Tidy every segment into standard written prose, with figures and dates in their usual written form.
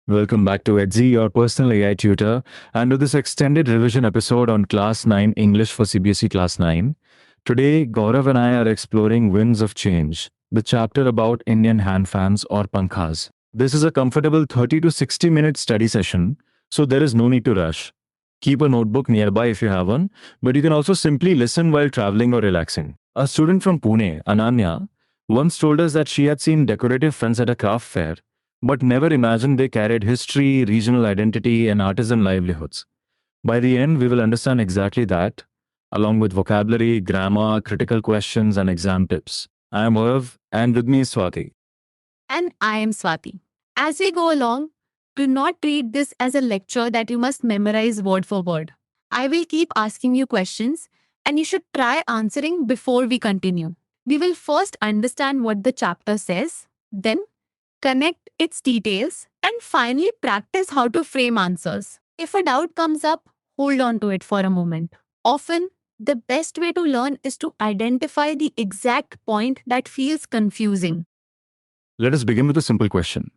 Welcome back to Edzy, your personal AI tutor, and to this extended revision episode on Class 9 English for CBSE Class 9. Today, Gaurav and I are exploring Winds of Change, the chapter about Indian hand fans or pankhas. This is a comfortable 30 to 60 minute study session, so there is no need to rush. Keep a notebook nearby if you have one, but you can also simply listen while traveling or relaxing. A student from Pune, Ananya, once told us that she had seen decorative fans at a craft fair but never imagined they carried history, regional identity, and artisan livelihoods. By the end, we will understand exactly that, along with vocabulary, grammar, critical questions, and exam tips. I am Irv, and with me is Swati. And I am Swati. As we go along, do not treat this as a lecture that you must memorize word for word. I will keep asking you questions, and you should try answering before we continue. We will first understand what the chapter says, then connect its details, and finally practice how to frame answers. If a doubt comes up, hold on to it for a moment. Often, the best way to learn is to identify the exact point that feels confusing. Let us begin with a simple question.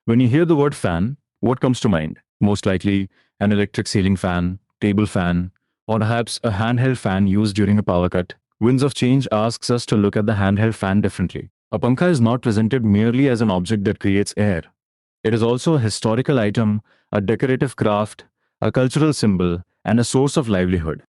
When you hear the word fan, what comes to mind? Most likely, an electric ceiling fan, table fan, or perhaps a handheld fan used during a power cut. Winds of Change asks us to look at the handheld fan differently. A pankha is not presented merely as an object that creates air. It is also a historical item, a decorative craft, a cultural symbol, and a source of livelihood.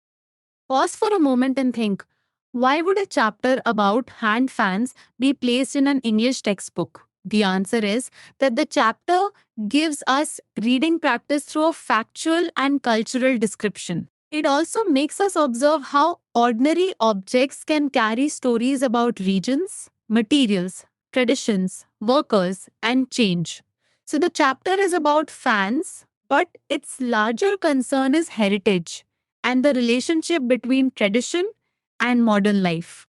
Pause for a moment and think, why would a chapter about hand fans be placed in an English textbook? The answer is that the chapter gives us reading practice through a factual and cultural description. It also makes us observe how ordinary objects can carry stories about regions, materials, traditions, workers, and change. So the chapter is about fans, but its larger concern is heritage and the relationship between tradition and modern life.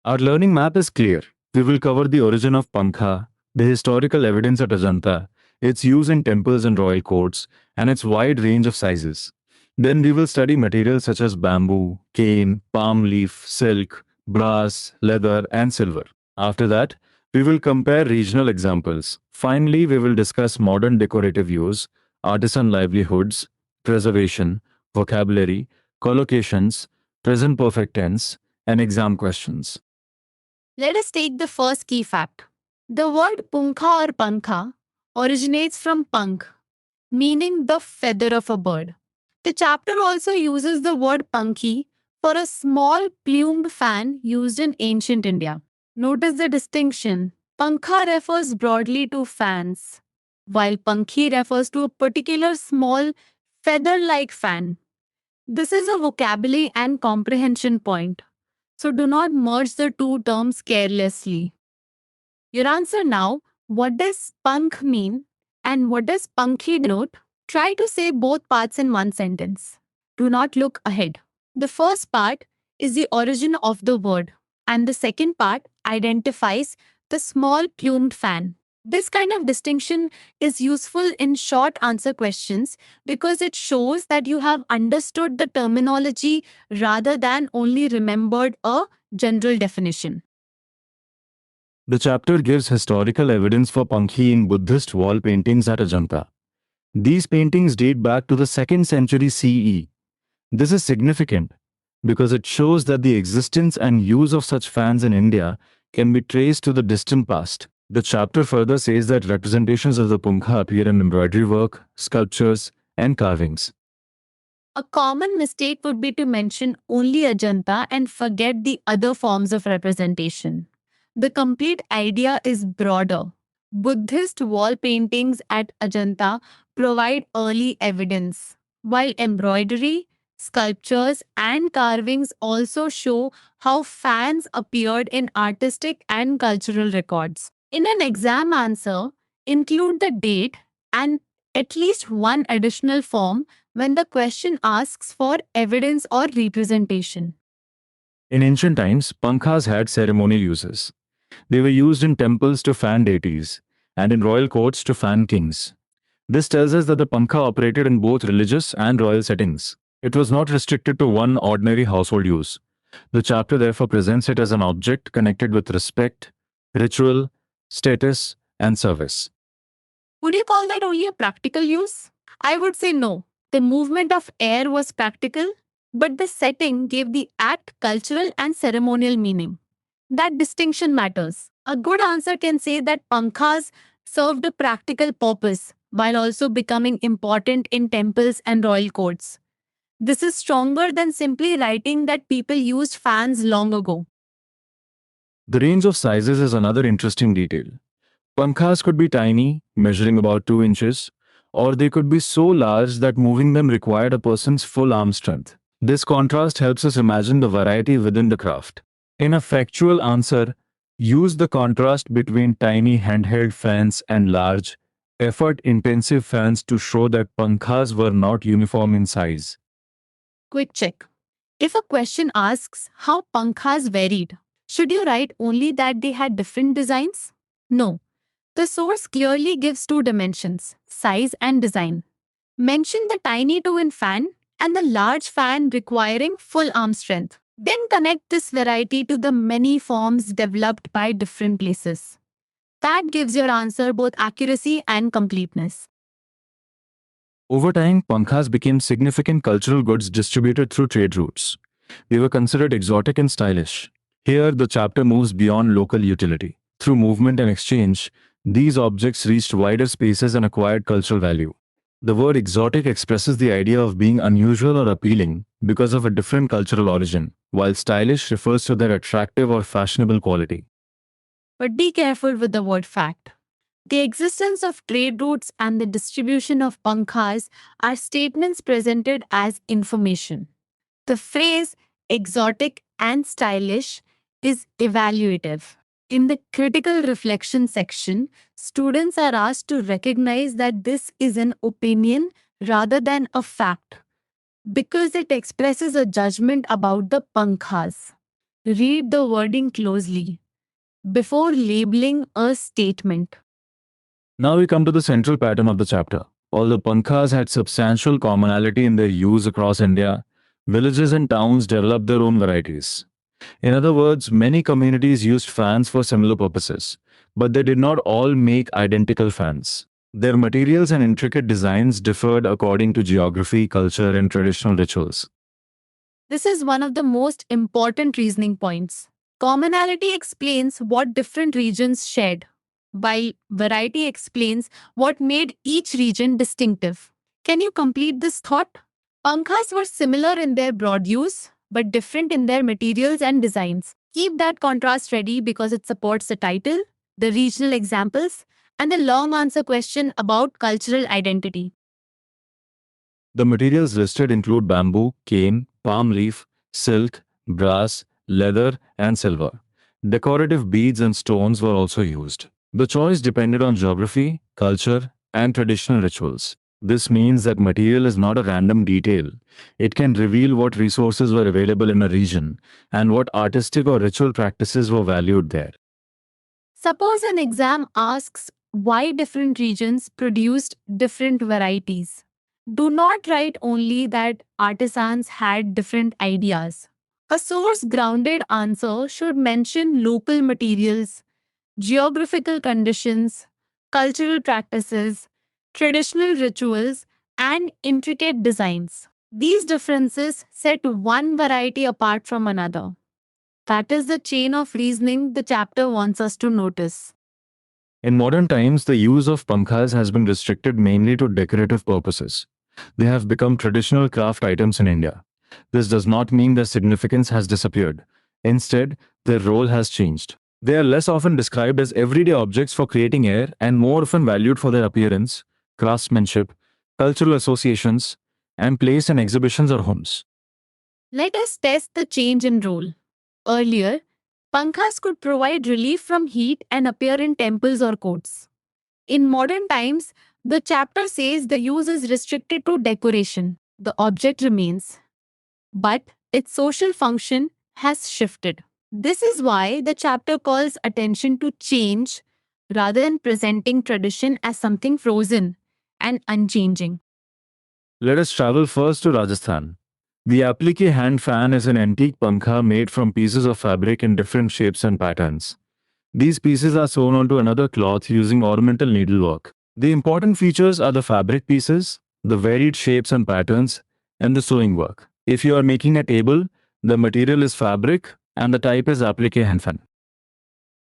Our learning map is clear. We will cover the origin of pankha, the historical evidence at Ajanta, its use in temples and royal courts, and its wide range of sizes. Then we will study materials such as bamboo, cane, palm leaf, silk, brass, leather, and silver. After that, we will compare regional examples. Finally, we will discuss modern decorative use, artisan livelihoods, preservation, vocabulary, collocations, present perfect tense, and exam questions. Let us take the first key fact. The word punkha or pankha originates from punk, meaning the feather of a bird. The chapter also uses the word pankhi for a small plumed fan used in ancient India. Notice the distinction. Pankha refers broadly to fans, while pankhi refers to a particular small feather like fan. This is a vocabulary and comprehension point. So do not merge the two terms carelessly. Your answer now, what does punk mean and what does pankhi denote? Try to say both parts in one sentence. Do not look ahead. The first part is the origin of the word, and the second part identifies the small plumed fan. This kind of distinction is useful in short answer questions because it shows that you have understood the terminology rather than only remembered a general definition. The chapter gives historical evidence for Pankhi in Buddhist wall paintings at Ajanta. These paintings date back to the 2nd century CE. This is significant because it shows that the existence and use of such fans in India can be traced to the distant past. The chapter further says that representations of the Punkha appear in embroidery work, sculptures, and carvings. A common mistake would be to mention only Ajanta and forget the other forms of representation. The complete idea is broader. Buddhist wall paintings at Ajanta provide early evidence, while embroidery, sculptures, and carvings also show how fans appeared in artistic and cultural records. In an exam answer, include the date and at least one additional form when the question asks for evidence or representation. In ancient times, Pankhas had ceremonial uses. They were used in temples to fan deities and in royal courts to fan kings. This tells us that the Pankha operated in both religious and royal settings. It was not restricted to one ordinary household use. The chapter therefore presents it as an object connected with respect, ritual, status, and service. Would you call that only a practical use? I would say no. The movement of air was practical, but the setting gave the act cultural and ceremonial meaning. That distinction matters. A good answer can say that pankhas served a practical purpose while also becoming important in temples and royal courts. This is stronger than simply writing that people used fans long ago. The range of sizes is another interesting detail. Pankhas could be tiny, measuring about 2 inches, or they could be so large that moving them required a person's full arm strength. This contrast helps us imagine the variety within the craft. In a factual answer, use the contrast between tiny handheld fans and large, effort-intensive fans to show that pankhas were not uniform in size. Quick check. If a question asks how pankhas varied, should you write only that they had different designs? No. The source clearly gives two dimensions, size and design. Mention the tiny two-in fan and the large fan requiring full arm strength. Then connect this variety to the many forms developed by different places. That gives your answer both accuracy and completeness. Over time, pankhas became significant cultural goods distributed through trade routes. They were considered exotic and stylish. Here, the chapter moves beyond local utility. Through movement and exchange, these objects reached wider spaces and acquired cultural value. The word exotic expresses the idea of being unusual or appealing because of a different cultural origin, while stylish refers to their attractive or fashionable quality. But be careful with the word fact. The existence of trade routes and the distribution of pankhas are statements presented as information. The phrase exotic and stylish is evaluative. In the critical reflection section, students are asked to recognize that this is an opinion rather than a fact because it expresses a judgment about the pankhas. Read the wording closely before labeling a statement. Now we come to the central pattern of the chapter. Although pankhas had substantial commonality in their use across India, villages and towns developed their own varieties. In other words, many communities used fans for similar purposes, but they did not all make identical fans. Their materials and intricate designs differed according to geography, culture, and traditional rituals. This is one of the most important reasoning points. Commonality explains what different regions shared, while variety explains what made each region distinctive. Can you complete this thought? Pankhas were similar in their broad use, but different in their materials and designs. Keep that contrast ready because it supports the title, the regional examples, and the long answer question about cultural identity. The materials listed include bamboo, cane, palm leaf, silk, brass, leather, and silver. Decorative beads and stones were also used. The choice depended on geography, culture, and traditional rituals. This means that material is not a random detail. It can reveal what resources were available in a region and what artistic or ritual practices were valued there. Suppose an exam asks why different regions produced different varieties. Do not write only that artisans had different ideas. A source grounded answer should mention local materials, geographical conditions, cultural practices, traditional rituals, and intricate designs. These differences set one variety apart from another. That is the chain of reasoning the chapter wants us to notice. In modern times, the use of pankhas has been restricted mainly to decorative purposes. They have become traditional craft items in India. This does not mean their significance has disappeared. Instead, their role has changed. They are less often described as everyday objects for creating air and more often valued for their appearance, craftsmanship, cultural associations, and placed in exhibitions or homes. Let us test the change in role. Earlier, pankhas could provide relief from heat and appear in temples or courts. In modern times, the chapter says the use is restricted to decoration. The object remains, but its social function has shifted. This is why the chapter calls attention to change rather than presenting tradition as something frozen and unchanging. Let us travel first to Rajasthan. The applique hand fan is an antique pankha made from pieces of fabric in different shapes and patterns. These pieces are sewn onto another cloth using ornamental needlework. The important features are the fabric pieces, the varied shapes and patterns, and the sewing work. If you are making a table, the material is fabric and the type is applique hand fan.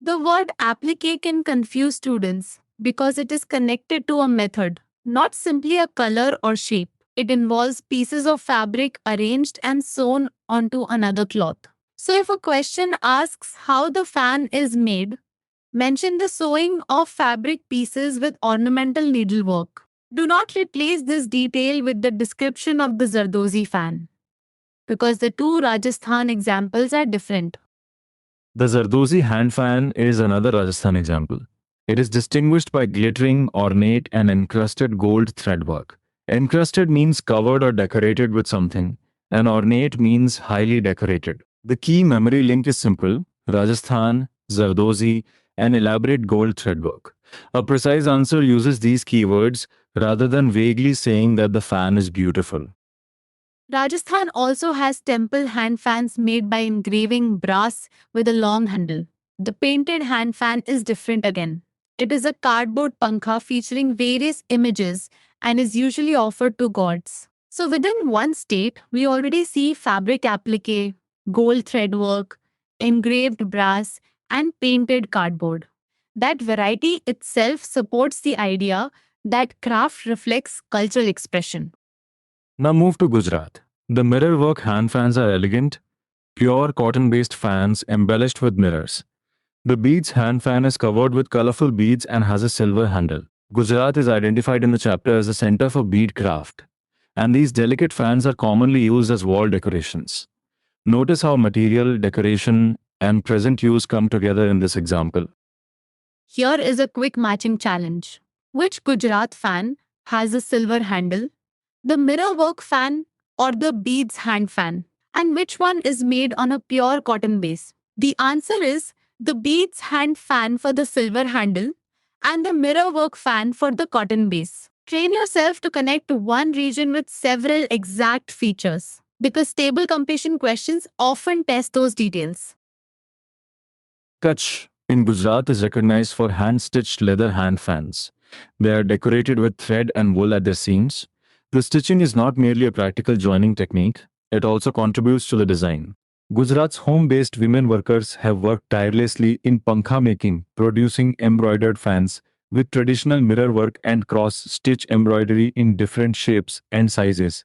The word applique can confuse students because it is connected to a method, not simply a color or shape. It involves pieces of fabric arranged and sewn onto another cloth. So, if a question asks how the fan is made, mention the sewing of fabric pieces with ornamental needlework. Do not replace this detail with the description of the Zardozi fan because the two Rajasthan examples are different. The Zardozi hand fan is another Rajasthan example. It is distinguished by glittering, ornate, and encrusted gold threadwork. Encrusted means covered or decorated with something, and ornate means highly decorated. The key memory link is simple: Rajasthan, Zardozi, and elaborate gold threadwork. A precise answer uses these keywords rather than vaguely saying that the fan is beautiful. Rajasthan also has temple hand fans made by engraving brass with a long handle. The painted hand fan is different again. It is a cardboard pankha featuring various images and is usually offered to gods. So within one state, we already see fabric applique, gold threadwork, engraved brass, and painted cardboard. That variety itself supports the idea that craft reflects cultural expression. Now move to Gujarat. The mirror-work hand fans are elegant, pure cotton-based fans embellished with mirrors. The beads hand fan is covered with colorful beads and has a silver handle. Gujarat is identified in the chapter as a center for bead craft, and these delicate fans are commonly used as wall decorations. Notice how material, decoration, and present use come together in this example. Here is a quick matching challenge. Which Gujarat fan has a silver handle, the mirror work fan or the beads hand fan? And which one is made on a pure cotton base? The answer is the beads hand fan for the silver handle and the mirror work fan for the cotton base. Train yourself to connect one region with several exact features because table completion questions often test those details. Kutch in Gujarat is recognized for hand-stitched leather hand fans. They are decorated with thread and wool at their seams. The stitching is not merely a practical joining technique, it also contributes to the design. Gujarat's home-based women workers have worked tirelessly in pankha making, producing embroidered fans with traditional mirror work and cross-stitch embroidery in different shapes and sizes.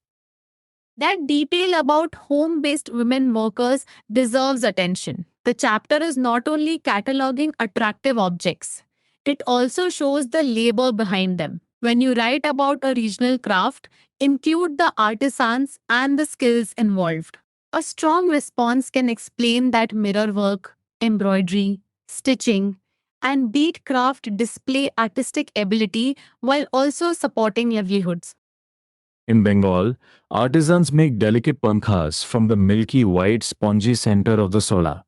That detail about home based women workers deserves attention. The chapter is not only cataloging attractive objects, it also shows the labor behind them. When you write about a regional craft, include the artisans and the skills involved. A strong response can explain that mirror work, embroidery, stitching, and bead craft display artistic ability while also supporting livelihoods. In Bengal, artisans make delicate pankhas from the milky white spongy center of the sola.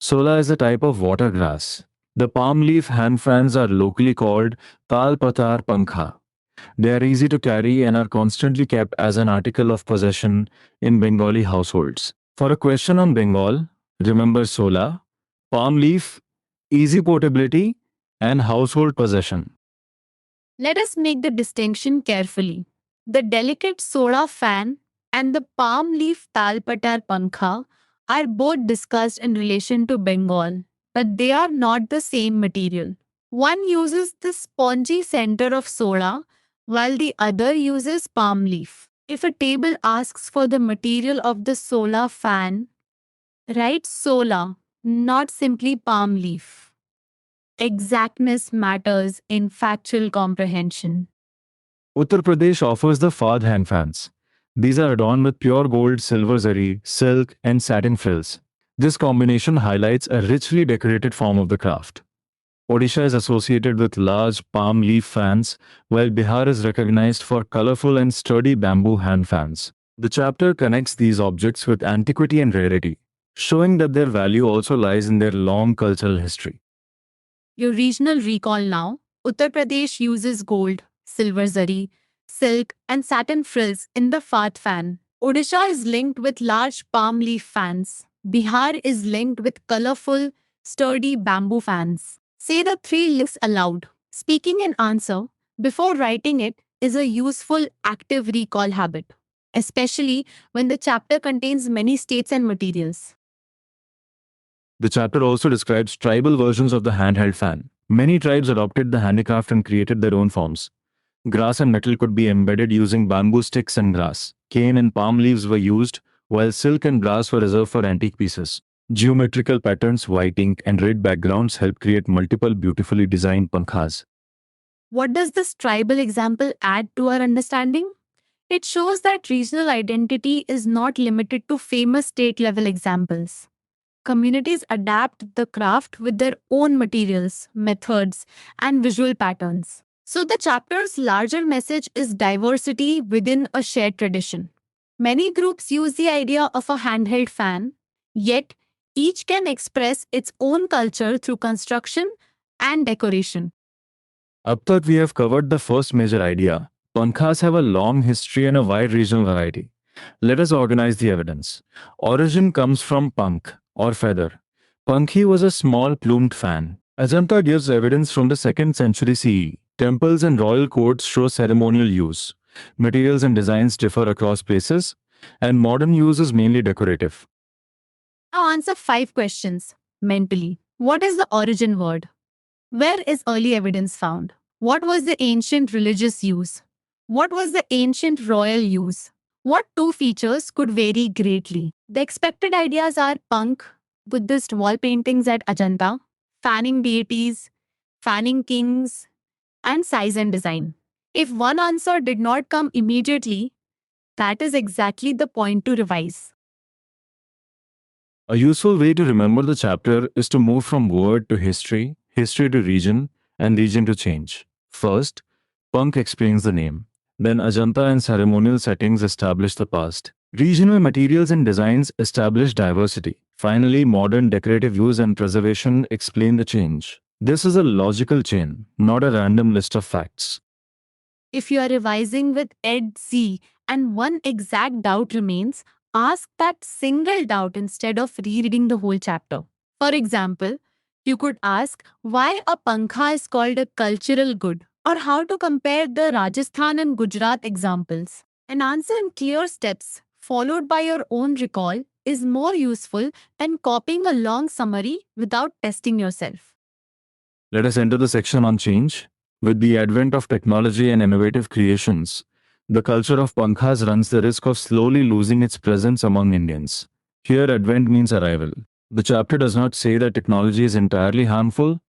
Sola is a type of water grass. The palm leaf hand fans are locally called tal patar pankha. They are easy to carry and are constantly kept as an article of possession in Bengali households. For a question on Bengal, remember sola, palm leaf, easy portability, and household possession. Let us make the distinction carefully. The delicate soda fan and the palm leaf talpatar pankha are both discussed in relation to Bengal, but they are not the same material. One uses the spongy center of soda, while the other uses palm leaf. If a table asks for the material of the solar fan, write sola, not simply palm leaf. Exactness matters in factual comprehension. Uttar Pradesh offers the Fad hand fans. These are adorned with pure gold, silver zari, silk, and satin frills. This combination highlights a richly decorated form of the craft. Odisha is associated with large palm leaf fans, while Bihar is recognized for colorful and sturdy bamboo hand fans. The chapter connects these objects with antiquity and rarity, showing that their value also lies in their long cultural history. Your regional recall now. Uttar Pradesh uses gold, silver zari, silk, and satin frills in the Fat fan. Odisha is linked with large palm leaf fans. Bihar is linked with colorful, sturdy bamboo fans. Say the three lists aloud. Speaking in answer, before writing it is a useful active recall habit, especially when the chapter contains many states and materials. The chapter also describes tribal versions of the handheld fan. Many tribes adopted the handicraft and created their own forms. Grass and metal could be embedded using bamboo sticks and grass. Cane and palm leaves were used, while silk and brass were reserved for antique pieces. Geometrical patterns, white ink, and red backgrounds help create multiple beautifully designed pankhas. What does this tribal example add to our understanding? It shows that regional identity is not limited to famous state level examples. Communities adapt the craft with their own materials, methods, and visual patterns. So, the chapter's larger message is diversity within a shared tradition. Many groups use the idea of a handheld fan, yet each can express its own culture through construction and decoration. Up that we have covered the first major idea. Pankhas have a long history and a wide regional variety. Let us organize the evidence. Origin comes from pank or feather. Pankhi was a small plumed fan. Ajanta gives evidence from the 2nd century CE. Temples and royal courts show ceremonial use. Materials and designs differ across places, and modern use is mainly decorative. Now answer 5 questions mentally. What is the origin word? Where is early evidence found? What was the ancient religious use? What was the ancient royal use? What two features could vary greatly? The expected ideas are punk, Buddhist wall paintings at Ajanta, fanning deities, fanning kings, and size and design. If one answer did not come immediately, that is exactly the point to revise. A useful way to remember the chapter is to move from word to history, history to region, and region to change. First, Punk explains the name. Then Ajanta and ceremonial settings establish the past. Regional materials and designs establish diversity. Finally, modern decorative use and preservation explain the change. This is a logical chain, not a random list of facts. If you are revising with Ed C and one exact doubt remains, ask that single doubt instead of rereading the whole chapter. For example, you could ask why a pankha is called a cultural good, or how to compare the Rajasthan and Gujarat examples. An answer in clear steps, followed by your own recall, is more useful than copying a long summary without testing yourself. Let us enter the section on change. With the advent of technology and innovative creations, the culture of pankhas runs the risk of slowly losing its presence among Indians. Here, advent means arrival. The chapter does not say that technology is entirely harmful.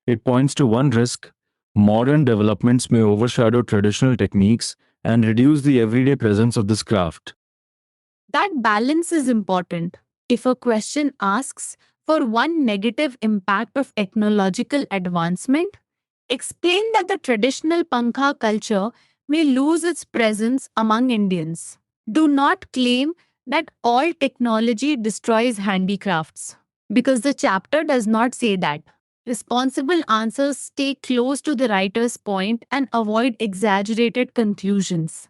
It points to one risk: modern developments may overshadow traditional techniques and reduce the everyday presence of this craft. That balance is important. If a question asks for one negative impact of technological advancement, explain that the traditional pankha culture may lose its presence among Indians. Do not claim that all technology destroys handicrafts, because the chapter does not say that. Responsible answers stay close to the writer's point and avoid exaggerated conclusions.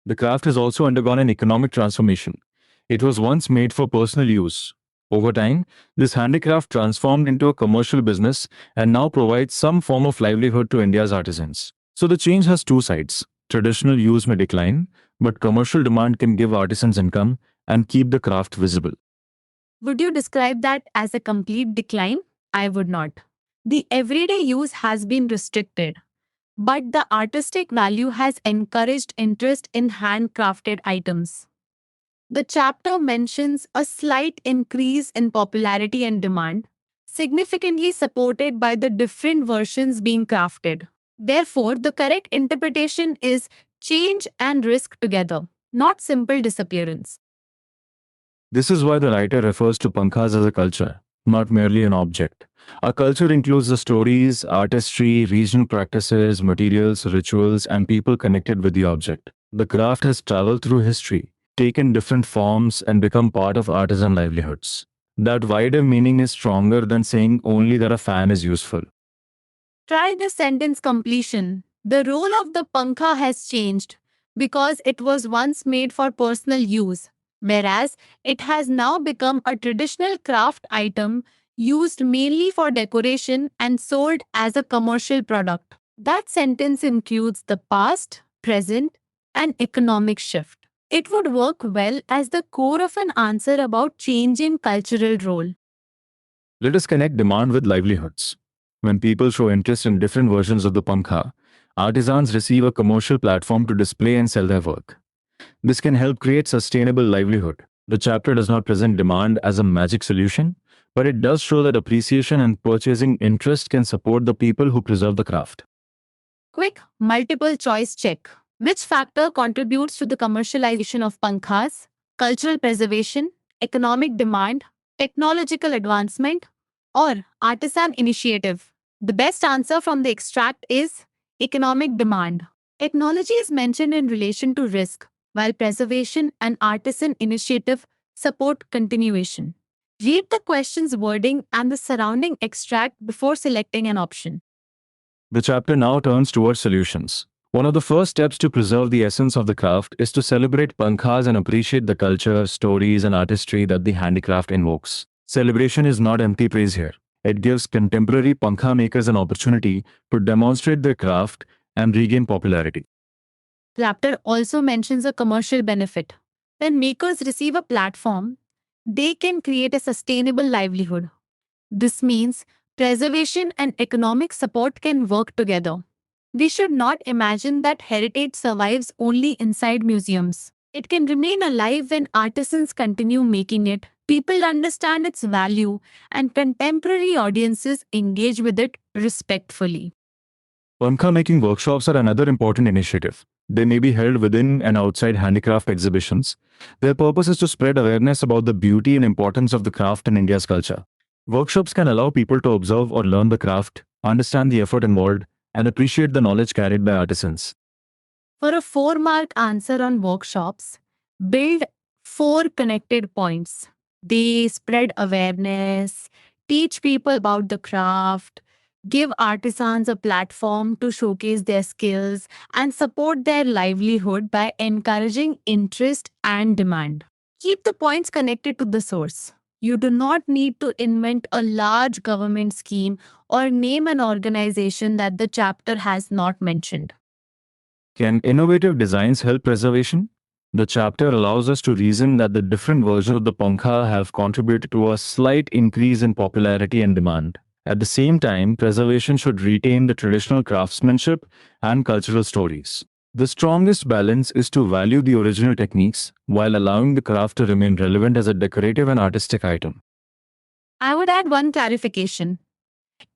The craft has also undergone an economic transformation. It was once made for personal use. Over time, this handicraft transformed into a commercial business and now provides some form of livelihood to India's artisans. So the change has two sides. Traditional use may decline, but commercial demand can give artisans income and keep the craft visible. Would you describe that as a complete decline? I would not. The everyday use has been restricted, but the artistic value has encouraged interest in handcrafted items. The chapter mentions a slight increase in popularity and demand, significantly supported by the different versions being crafted. Therefore, the correct interpretation is change and risk together, not simple disappearance. This is why the writer refers to pankhas as a culture, not merely an object. A culture includes the stories, artistry, regional practices, materials, rituals, and people connected with the object. The craft has traveled through history, taken different forms, and become part of artisan livelihoods. That wider meaning is stronger than saying only that a fan is useful. Try the sentence completion. The role of the pankha has changed because it was once made for personal use, whereas it has now become a traditional craft item used mainly for decoration and sold as a commercial product. That sentence includes the past, present, and economic shift. It would work well as the core of an answer about change in cultural role. Let us connect demand with livelihoods. When people show interest in different versions of the Pankha, artisans receive a commercial platform to display and sell their work. This can help create sustainable livelihood. The chapter does not present demand as a magic solution, but it does show that appreciation and purchasing interest can support the people who preserve the craft. Quick multiple choice check. Which factor contributes to the commercialization of pankhas? Cultural preservation, economic demand, technological advancement, or artisan initiative? The best answer from the extract is economic demand. Technology is mentioned in relation to risk, while preservation and artisan initiative support continuation. Read the question's wording and the surrounding extract before selecting an option. The chapter now turns towards solutions. One of the first steps to preserve the essence of the craft is to celebrate pankhas and appreciate the culture, stories, and artistry that the handicraft invokes. Celebration is not empty praise here. It gives contemporary pankha makers an opportunity to demonstrate their craft and regain popularity. Chapter also mentions a commercial benefit. When makers receive a platform, they can create a sustainable livelihood. This means preservation and economic support can work together. We should not imagine that heritage survives only inside museums. It can remain alive when artisans continue making it, people understand its value, and contemporary audiences engage with it respectfully. Pankha making workshops are another important initiative. They may be held within and outside handicraft exhibitions. Their purpose is to spread awareness about the beauty and importance of the craft in India's culture. Workshops can allow people to observe or learn the craft, understand the effort involved, and appreciate the knowledge carried by artisans. For a 4-mark answer on workshops, build 4 connected points. They spread awareness, teach people about the craft, give artisans a platform to showcase their skills, and support their livelihood by encouraging interest and demand. Keep the points connected to the source. You do not need to invent a large government scheme or name an organization that the chapter has not mentioned. Can innovative designs help preservation? The chapter allows us to reason that the different versions of the Pankha have contributed to a slight increase in popularity and demand. At the same time, preservation should retain the traditional craftsmanship and cultural stories. The strongest balance is to value the original techniques while allowing the craft to remain relevant as a decorative and artistic item. I would add one clarification.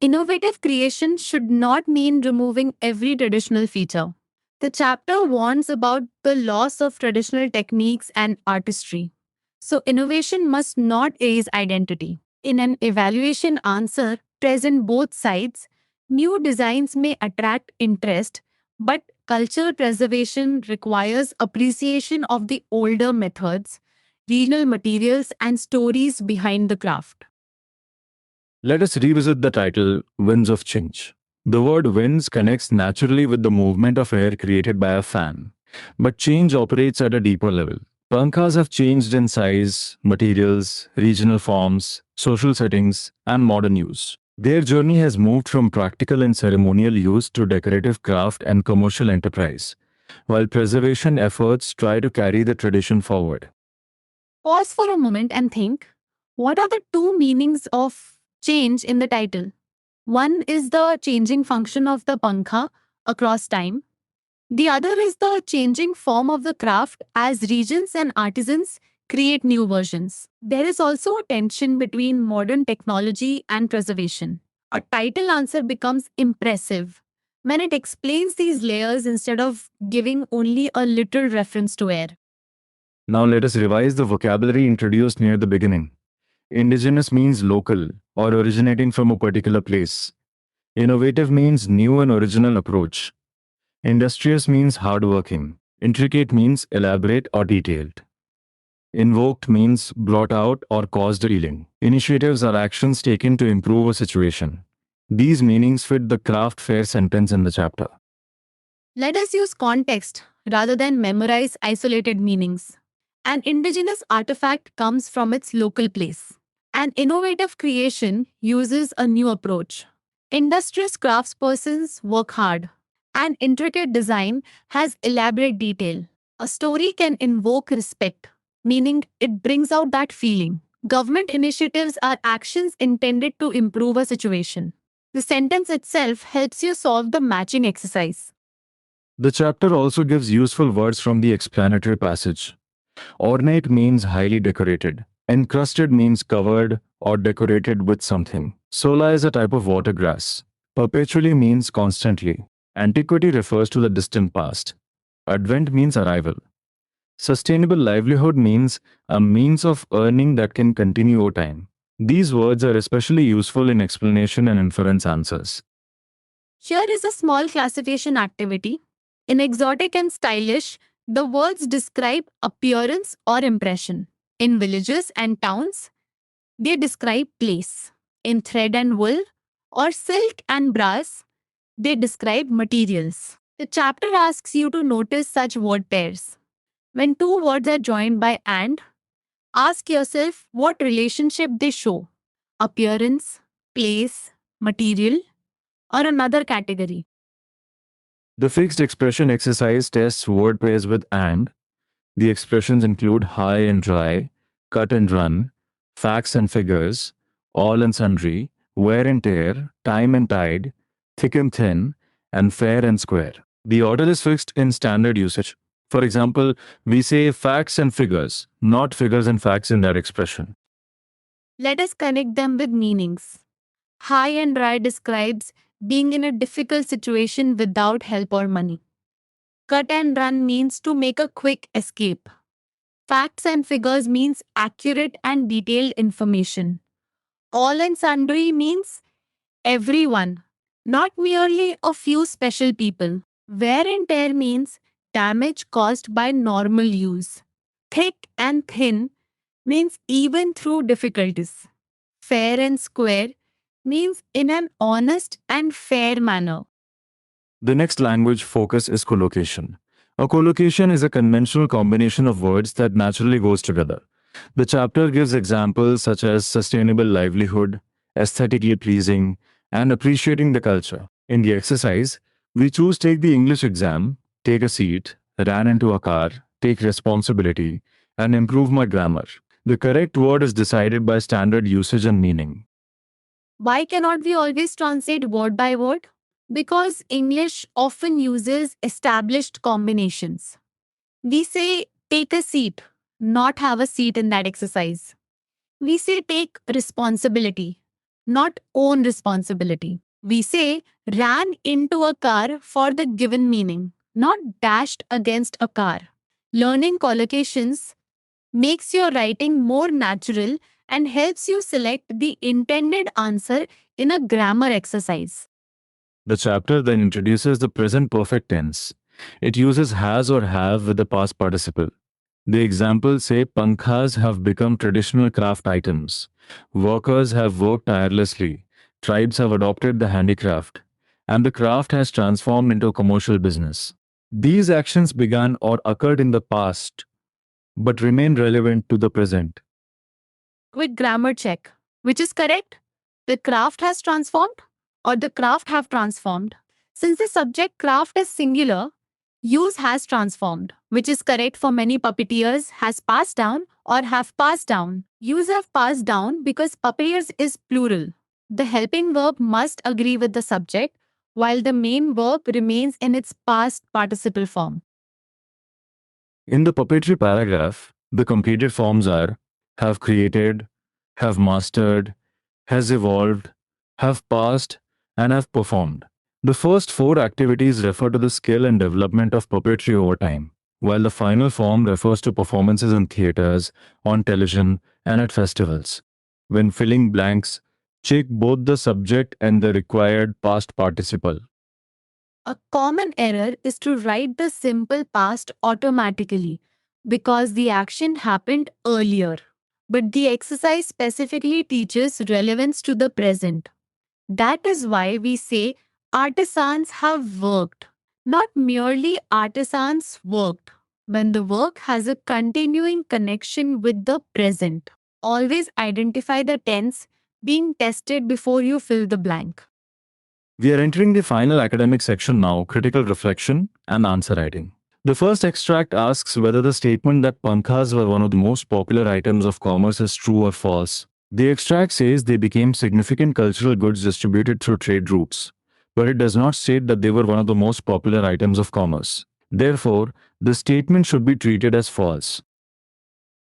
Innovative creation should not mean removing every traditional feature. The chapter warns about the loss of traditional techniques and artistry. So, innovation must not erase identity. In an evaluation answer, present both sides, new designs may attract interest, but cultural preservation requires appreciation of the older methods, regional materials, and stories behind the craft. Let us revisit the title Winds of Change. The word winds connects naturally with the movement of air created by a fan. But change operates at a deeper level. Pankhas have changed in size, materials, regional forms, social settings, and modern use. Their journey has moved from practical and ceremonial use to decorative craft and commercial enterprise, while preservation efforts try to carry the tradition forward. Pause for a moment and think, what are the two meanings of change in the title? One is the changing function of the pankha across time. The other is the changing form of the craft as regions and artisans create new versions. There is also a tension between modern technology and preservation. A title answer becomes impressive when it explains these layers instead of giving only a little reference to air. Now let us revise the vocabulary introduced near the beginning. Indigenous means local or originating from a particular place. Innovative means new and original approach. Industrious means hardworking. Intricate means elaborate or detailed. Invoked means brought out or caused healing. Initiatives are actions taken to improve a situation. These meanings fit the craft fair sentence in the chapter. Let us use context rather than memorize isolated meanings. An indigenous artifact comes from its local place. An innovative creation uses a new approach. Industrious craftspersons work hard. An intricate design has elaborate detail. A story can invoke respect, meaning it brings out that feeling. Government initiatives are actions intended to improve a situation. The sentence itself helps you solve the matching exercise. The chapter also gives useful words from the explanatory passage. Ornate means highly decorated. Encrusted means covered or decorated with something. Sola is a type of water grass. Perpetually means constantly. Antiquity refers to the distant past. Advent means arrival. Sustainable livelihood means a means of earning that can continue over time. These words are especially useful in explanation and inference answers. Here is a small classification activity. In exotic and stylish, the words describe appearance or impression. In villages and towns, they describe place. In thread and wool, or silk and brass, they describe materials. The chapter asks you to notice such word pairs. When two words are joined by and, ask yourself what relationship they show: appearance, place, material, or another category. The fixed expression exercise tests word pairs with and. The expressions include high and dry, cut and run, facts and figures, all and sundry, wear and tear, time and tide, thick and thin, and fair and square. The order is fixed in standard usage. For example, we say facts and figures, not figures and facts in that expression. Let us connect them with meanings. High and dry describes being in a difficult situation without help or money. Cut and run means to make a quick escape. Facts and figures means accurate and detailed information. All and sundry means everyone, not merely a few special people. Wear and tear means damage caused by normal use. Thick and thin means even through difficulties. Fair and square means in an honest and fair manner. The next language focus is collocation. A collocation is a conventional combination of words that naturally goes together. The chapter gives examples such as sustainable livelihood, aesthetically pleasing, and appreciating the culture. In the exercise, we choose take the English exam, take a seat, ran into a car, take responsibility, and improve my grammar. The correct word is decided by standard usage and meaning. Why cannot we always translate word by word? Because English often uses established combinations. We say take a seat, not have a seat in that exercise. We say take responsibility, not own responsibility. We say ran into a car for the given meaning, not dashed against a car. Learning collocations makes your writing more natural and helps you select the intended answer in a grammar exercise. The chapter then introduces the present perfect tense. It uses has or have with the past participle. The examples say pankhas have become traditional craft items. Workers have worked tirelessly. Tribes have adopted the handicraft. And the craft has transformed into a commercial business. These actions began or occurred in the past, but remain relevant to the present. Quick grammar check. Which is correct? The craft has transformed or the craft have transformed? Since the subject craft is singular, use has transformed, which is correct for many puppeteers, has passed down or have passed down. Use have passed down because puppeteers is plural. The helping verb must agree with the subject while the main verb remains in its past participle form. In the puppetry paragraph, the completed forms are have created, have mastered, has evolved, have passed, and have performed. The first four activities refer to the skill and development of puppetry over time, while the final form refers to performances in theaters, on television, and at festivals. When filling blanks, check both the subject and the required past participle. A common error is to write the simple past automatically because the action happened earlier. But the exercise specifically teaches relevance to the present. That is why we say artisans have worked, not merely artisans worked. When the work has a continuing connection with the present, always identify the tense being tested before you fill the blank. We are entering the final academic section now, critical reflection and answer writing. The first extract asks whether the statement that pankhas were one of the most popular items of commerce is true or false. The extract says they became significant cultural goods distributed through trade routes, but it does not state that they were one of the most popular items of commerce. Therefore, the statement should be treated as false.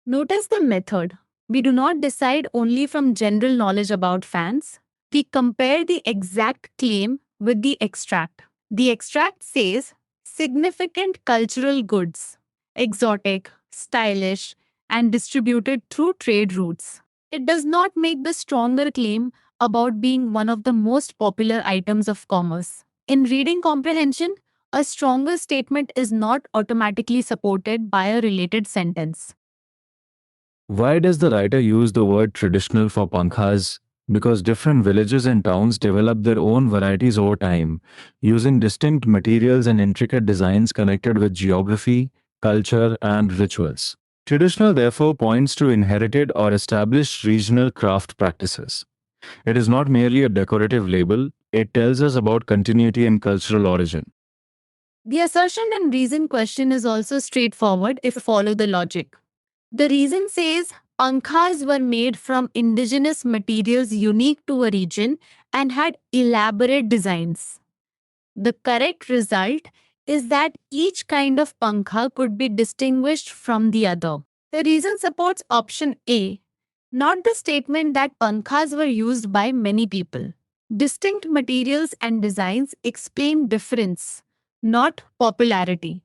Notice the method. We do not decide only from general knowledge about fans. We compare the exact claim with the extract. The extract says significant cultural goods, exotic, stylish, and distributed through trade routes. It does not make the stronger claim about being one of the most popular items of commerce. In reading comprehension, a stronger statement is not automatically supported by a related sentence. Why does the writer use the word traditional for pankhas? Because different villages and towns develop their own varieties over time, using distinct materials and intricate designs connected with geography, culture, and rituals. Traditional therefore points to inherited or established regional craft practices. It is not merely a decorative label, it tells us about continuity and cultural origin. The assertion and reason question is also straightforward if you follow the logic. The reason says pankhas were made from indigenous materials unique to a region and had elaborate designs. The correct result is that each kind of pankha could be distinguished from the other. The reason supports option A, not the statement that pankhas were used by many people. Distinct materials and designs explain difference, not popularity.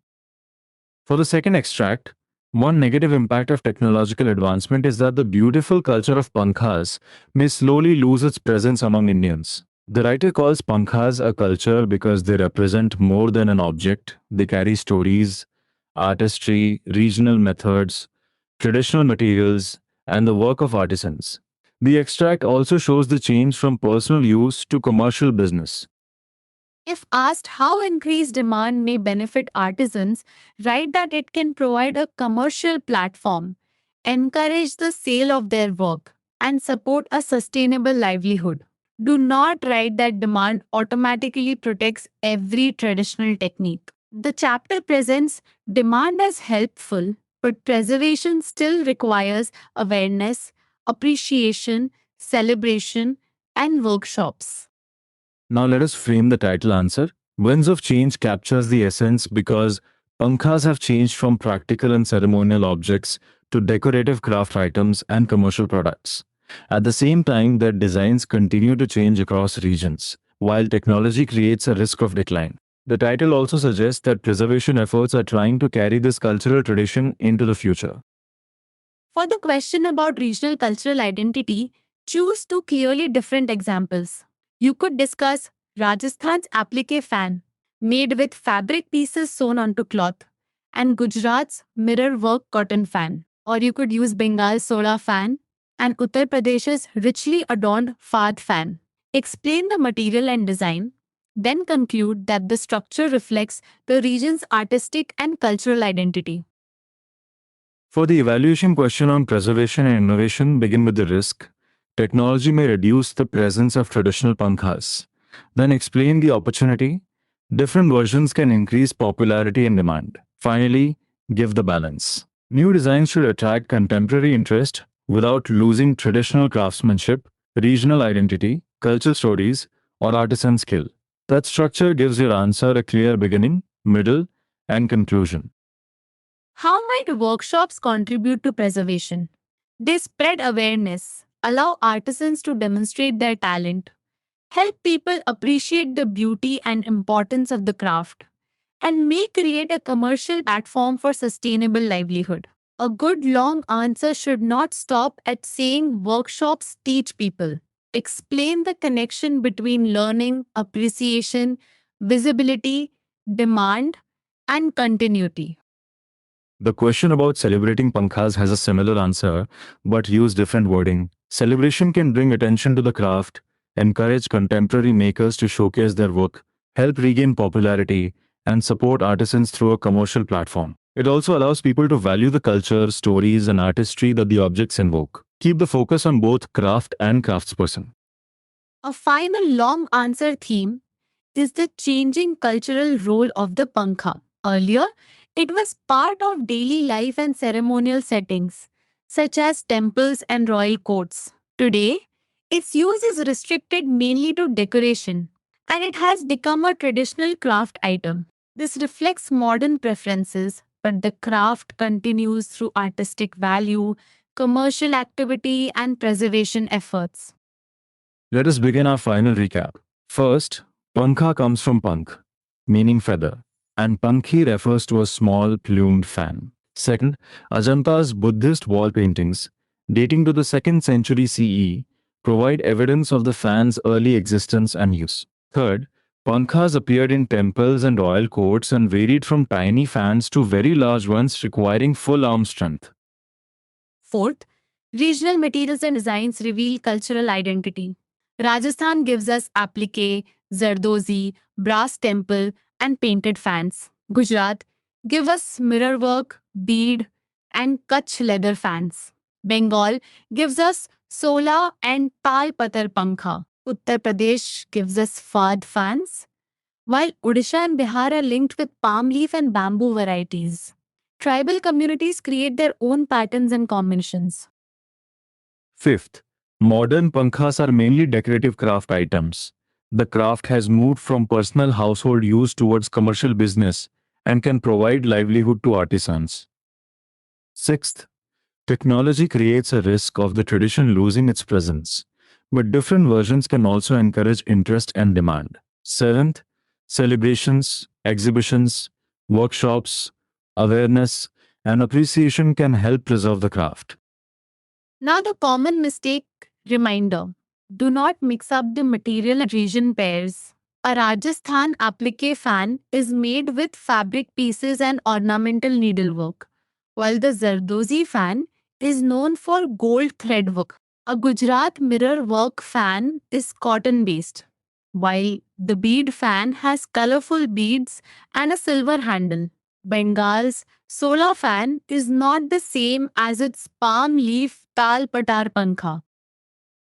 For the second extract, one negative impact of technological advancement is that the beautiful culture of pankhas may slowly lose its presence among Indians. The writer calls pankhas a culture because they represent more than an object. They carry stories, artistry, regional methods, traditional materials, and the work of artisans. The extract also shows the change from personal use to commercial business. If asked how increased demand may benefit artisans, write that it can provide a commercial platform, encourage the sale of their work, and support a sustainable livelihood. Do not write that demand automatically protects every traditional technique. The chapter presents demand as helpful, but preservation still requires awareness, appreciation, celebration, and workshops. Now let us frame the title answer. Winds of Change captures the essence because pankhas have changed from practical and ceremonial objects to decorative craft items and commercial products. At the same time, their designs continue to change across regions, while technology creates a risk of decline. The title also suggests that preservation efforts are trying to carry this cultural tradition into the future. For the question about regional cultural identity, choose two clearly different examples. You could discuss Rajasthan's applique fan, made with fabric pieces sewn onto cloth, and Gujarat's mirror work cotton fan. Or you could use Bengal's soda fan and Uttar Pradesh's richly adorned Fad fan. Explain the material and design, then conclude that the structure reflects the region's artistic and cultural identity. For the evaluation question on preservation and innovation, begin with the risk. Technology may reduce the presence of traditional pankhas. Then explain the opportunity. Different versions can increase popularity and demand. Finally, give the balance. New designs should attract contemporary interest without losing traditional craftsmanship, regional identity, cultural stories, or artisan skill. That structure gives your answer a clear beginning, middle, and conclusion. How might workshops contribute to preservation? They spread awareness, allow artisans to demonstrate their talent, help people appreciate the beauty and importance of the craft, and may create a commercial platform for sustainable livelihood. A good long answer should not stop at saying workshops teach people. Explain the connection between learning, appreciation, visibility, demand, and continuity. The question about celebrating pankhas has a similar answer, but use different wording. Celebration can bring attention to the craft, encourage contemporary makers to showcase their work, help regain popularity, and support artisans through a commercial platform. It also allows people to value the culture, stories, and artistry that the objects invoke. Keep the focus on both craft and craftsperson. A final long answer theme is the changing cultural role of the pankha. Earlier, it was part of daily life and ceremonial settings, such as temples and royal courts. Today, its use is restricted mainly to decoration, and it has become a traditional craft item. This reflects modern preferences, but the craft continues through artistic value, commercial activity, and preservation efforts. Let us begin our final recap. First, Pankha comes from Pank, meaning feather, and Pankhi refers to a small plumed fan. Second, Ajanta's Buddhist wall paintings, dating to the 2nd century CE, provide evidence of the fan's early existence and use. Third, Pankhas appeared in temples and royal courts and varied from tiny fans to very large ones requiring full arm strength. Fourth, regional materials and designs reveal cultural identity. Rajasthan gives us applique, zardozi, brass temple, and painted fans. Gujarat gives us mirror work, bead, and Kutch leather fans. Bengal gives us sola and pal patar pankha. Uttar Pradesh gives us fad fans, while Odisha and Bihar are linked with palm leaf and bamboo varieties. Tribal communities create their own patterns and combinations. Fifth, modern pankhas are mainly decorative craft items. The craft has moved from personal household use towards commercial business and can provide livelihood to artisans. Sixth, technology creates a risk of the tradition losing its presence, but different versions can also encourage interest and demand. Seventh, celebrations, exhibitions, workshops, awareness, and appreciation can help preserve the craft. Now, the common mistake reminder: do not mix up the material and region pairs. A Rajasthan applique fan is made with fabric pieces and ornamental needlework, while the Zardozi fan is known for gold threadwork. A Gujarat mirror work fan is cotton based, while the bead fan has colorful beads and a silver handle. Bengal's solar fan is not the same as its palm leaf tal patar pankha.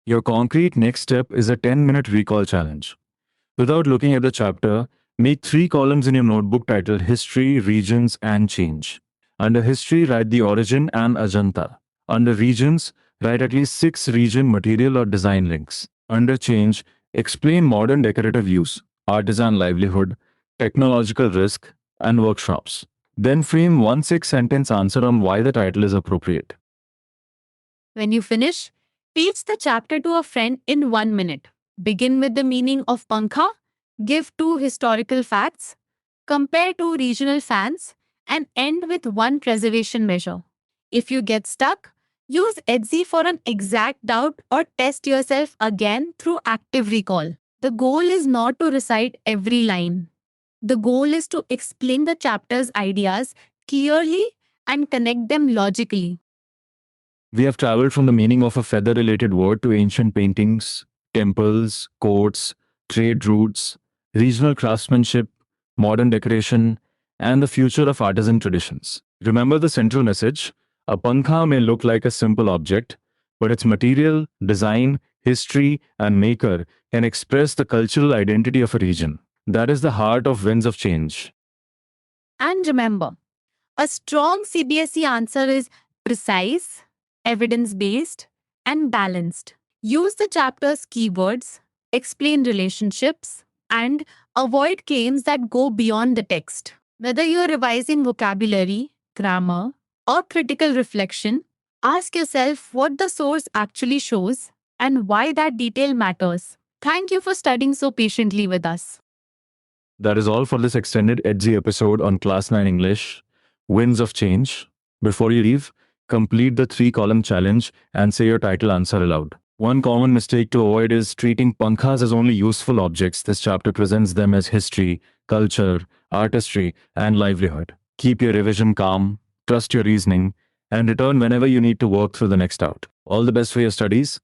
Your concrete next step is a 10-minute recall challenge. Without looking at the chapter, make 3 columns in your notebook titled History, Regions, and Change. Under History, write the origin and Ajanta. Under Regions, write at least 6 region material or design links. Under Change, explain modern decorative use, artisan livelihood, technological risk, and workshops. Then frame one 6 sentence answer on why the title is appropriate. When you finish, teach the chapter to a friend in 1 minute. Begin with the meaning of pankha, give 2 historical facts, compare 2 regional fans, and end with one preservation measure. If you get stuck, use Etsy for an exact doubt or test yourself again through active recall. The goal is not to recite every line. The goal is to explain the chapter's ideas clearly and connect them logically. We have traveled from the meaning of a feather related word to ancient paintings, temples, courts, trade routes, regional craftsmanship, modern decoration, and the future of artisan traditions. Remember the central message: a pankha may look like a simple object, but its material, design, history, and maker can express the cultural identity of a region. That is the heart of Winds of Change. And remember, a strong CBSE answer is precise, evidence based, and balanced. Use the chapter's keywords, explain relationships, and avoid claims that go beyond the text. Whether you're revising vocabulary, grammar, or critical reflection, ask yourself what the source actually shows and why that detail matters. Thank you for studying so patiently with us. That is all for this extended Etsy episode on Class 9 English, Winds of Change. Before you leave, complete the 3 column challenge and say your title answer aloud. One common mistake to avoid is treating pankhas as only useful objects. This chapter presents them as history, culture, artistry, and livelihood. Keep your revision calm, trust your reasoning, and return whenever you need to work through the next out. All the best for your studies.